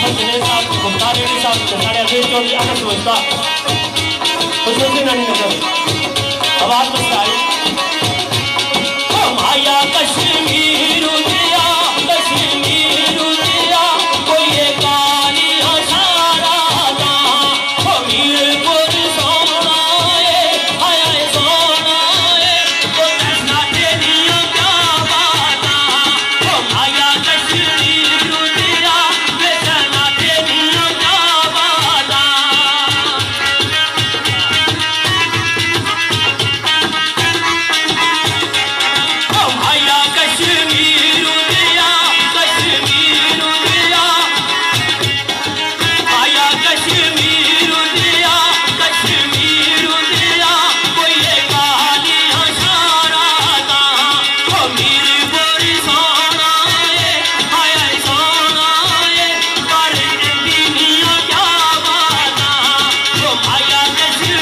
जाफर जुनेद साहब, मुख्तार रेड्डी साहब, साढ़े अजीज चौधरी अहमद मुश्ताक, खुशनुद्दीन अली नगर आवाज में आई माया कश्मीर दिया कश्मीर दिया कोई ये कालिया सारा दा मीरपुर सोना है आया सोना है तो दसना तेरिया क्या बाता माया कश्मीर दिया दसना तेरिया क्या बाता आया कश्मीर दिया कश्मीर दिया आया कश्मीर दिया कश्मीर दिया कोई ये कालिया सारा दा मीरपुर सोना है आया सोना है पर दुनिया क्या बाता आया कश्मीर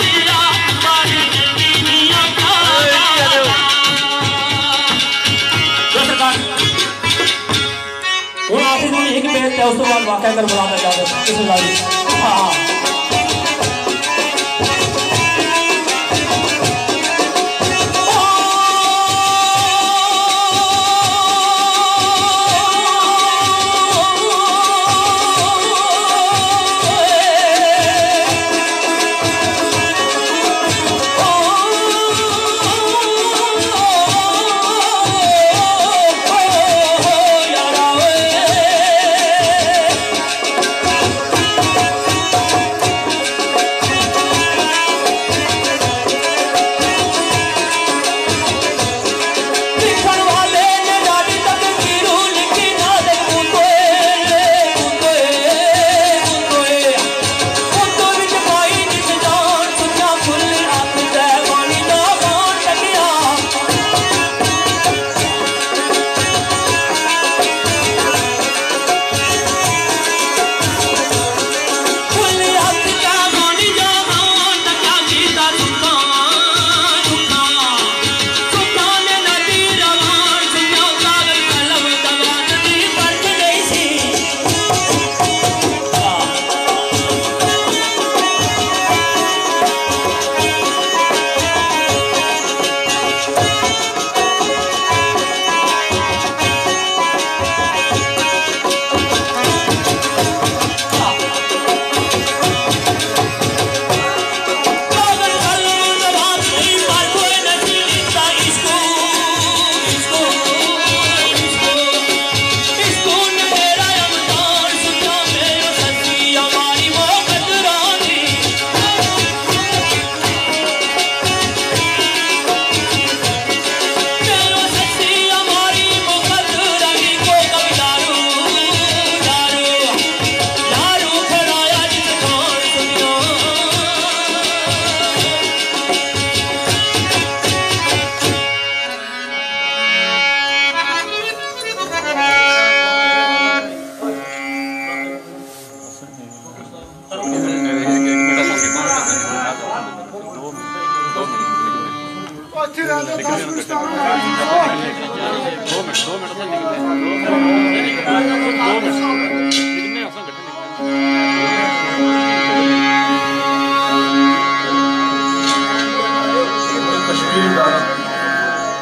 दिया पर दुनिया क्या बाता हूँ आखिर में एक बेट है उस बाद वाकई कर बुलाना चाहते इस लाइन हाँ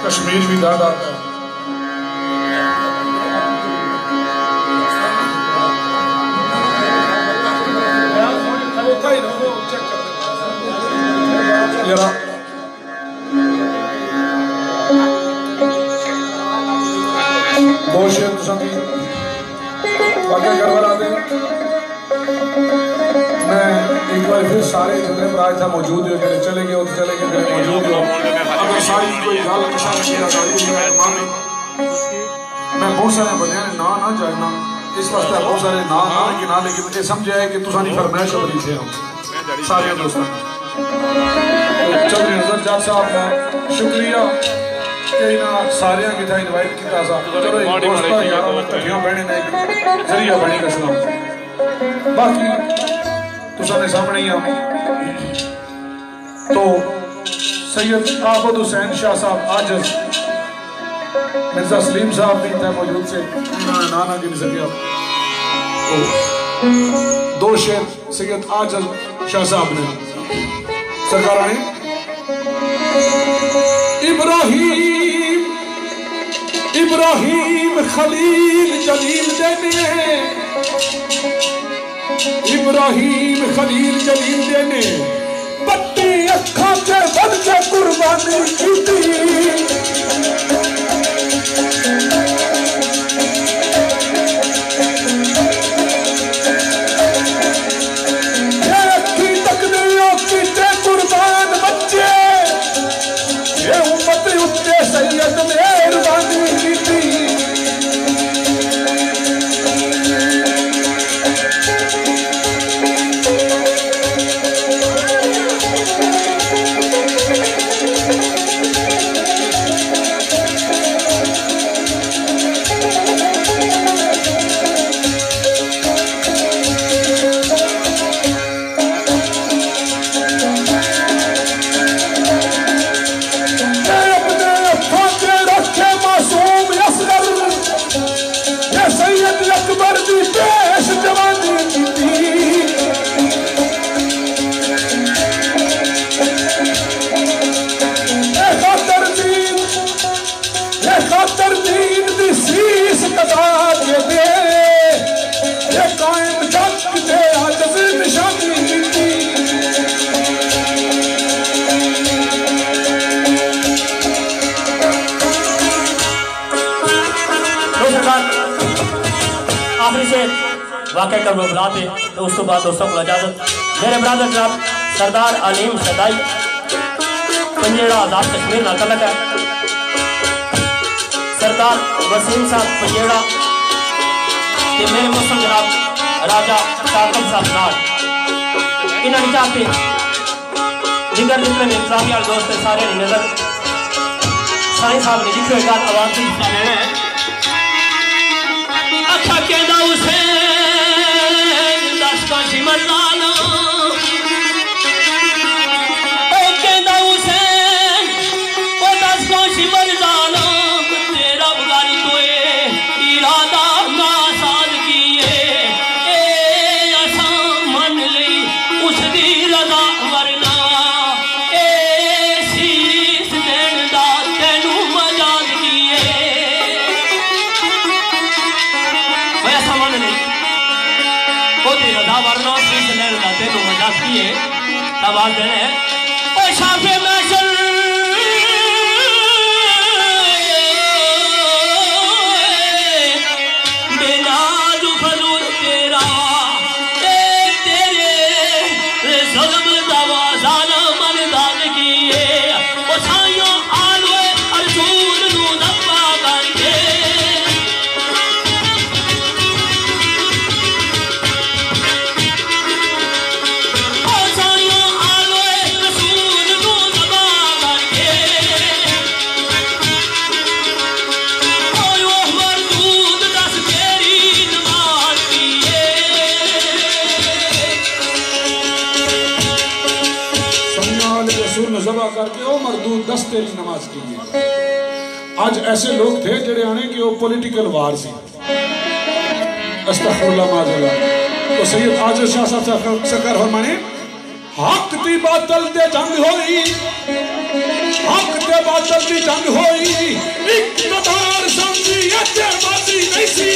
कश्मीर भी दादा दो शेर मैं एक बार फिर सारे जितने भरा था मौजूद हो गए चले गए मौजूद हो अगर सारी कोई गल मैं बहुत सारे बंदे ने ना जानना इस वास्ते बहुत सारे ना कि ना लेकिन मुझे समझ आया कि तुसानी फरमाइश बनी थे हम सारे दोस्तों चौधरी नजर जट साहब का शुक्रिया कि इन्होंने सारे की था इनवाइट किया चलो दोस्तों यार कट्ठियां बहने ने जरिया बनी कसना बाकी तुसाने सामने ही हम तो सैयद आबद हुसैन शाह साहब आजज मिर्जा सलीम साहब भी थे मौजूद से उन्होंने ना गिन सकिया दो शेर सैयद आजल शाह साहब ने सरकार ने इब्राहिम इब्राहिम खलील जलील देने इब्राहिम खलील जलील देने पट्टी अखा के बन के कुर्बानी की सैयद मेहरबानी की वाकई कर वो बुलाते तो उस बाद दोस्तों को इजाजत मेरे ब्रदर जनाब सरदार अलीम सदाई पंजेड़ा आजाद कश्मीर ना तलक है सरदार वसीम साहब पंजेड़ा के मेरे मौसम जनाब राजा साकब साहब नाट इन्होंने चाहते जिगर जितने भी इस्लामी वाले दोस्त सारे नजर साईं साहब ने लिखे गाल आवाज की अच्छा कहता उसे मरदाना ओ कहदा हुसैन ओ दस कोशी मरदाना तेरा बुगाल तोए इरादा ना साध किए ए असा मन लई उस दी रजा वरना ए शीस देन दा तेनू मजाद किए ऐसा मन नहीं रजा वरना शीश लेन का तेनू मजाक किए तब आज देने ओ शाफे महशर बेनाज फलू तेरा तेरे ज़ुल्म दवा ज़ालिम मर्दान किए ओ साइयों आलवे अर्जून नू दबा करके जबा करके ओ मरदूद 10 तेरी नमाज कीजिए। आज ऐसे लोग थे जड़े आने कि वो पॉलिटिकल वार सी अस्तगफुरुल्लाह माज़अल्लाह तो सैयद आजिज़ शाह साहब सरकार फरमाने हक दी बातल दे जंग होई हक दे बातल दी जंग होई इक़्तिदार समझी अते बाजी नहीं सी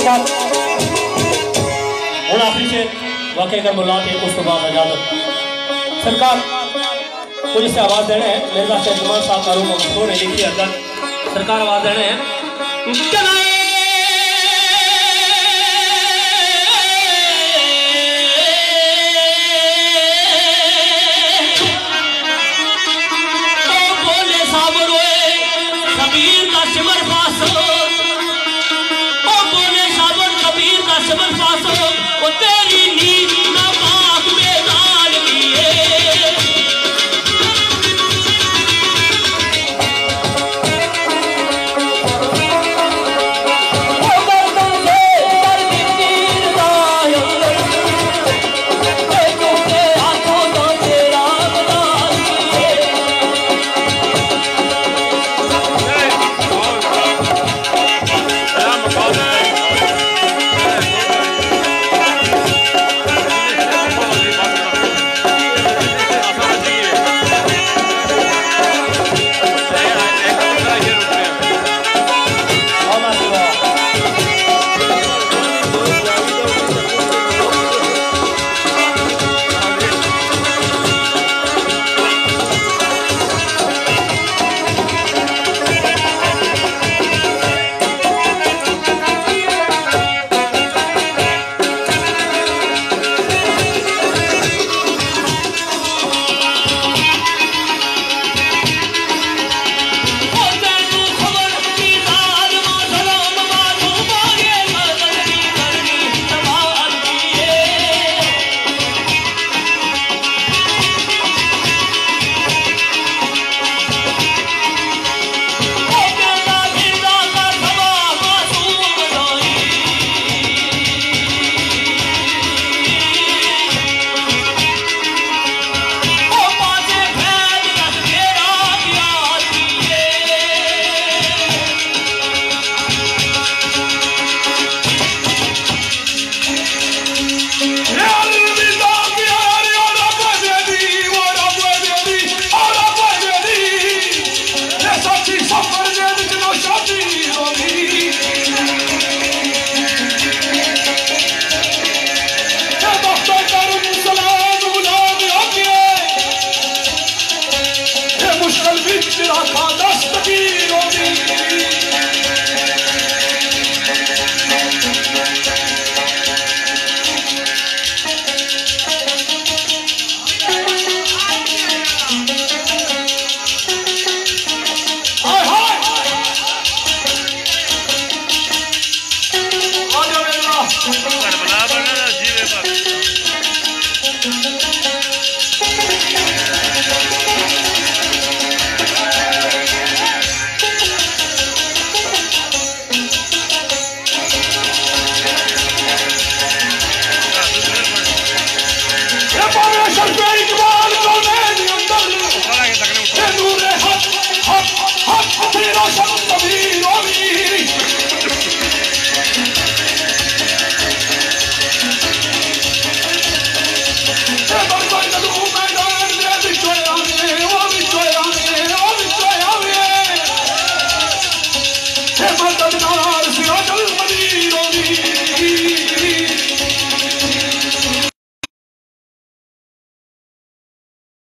सरकार हूँ आखिरी से वाकई कर बुला के उस तो बाद इजाजत सरकार कुछ इससे आवाज देना है मेरे पास जमान साहब का रूप थोड़े लिखी अंदर सरकार आवाज देना है Hot, hot, hot, hot, hot, hot, hot, hot, hot, hot,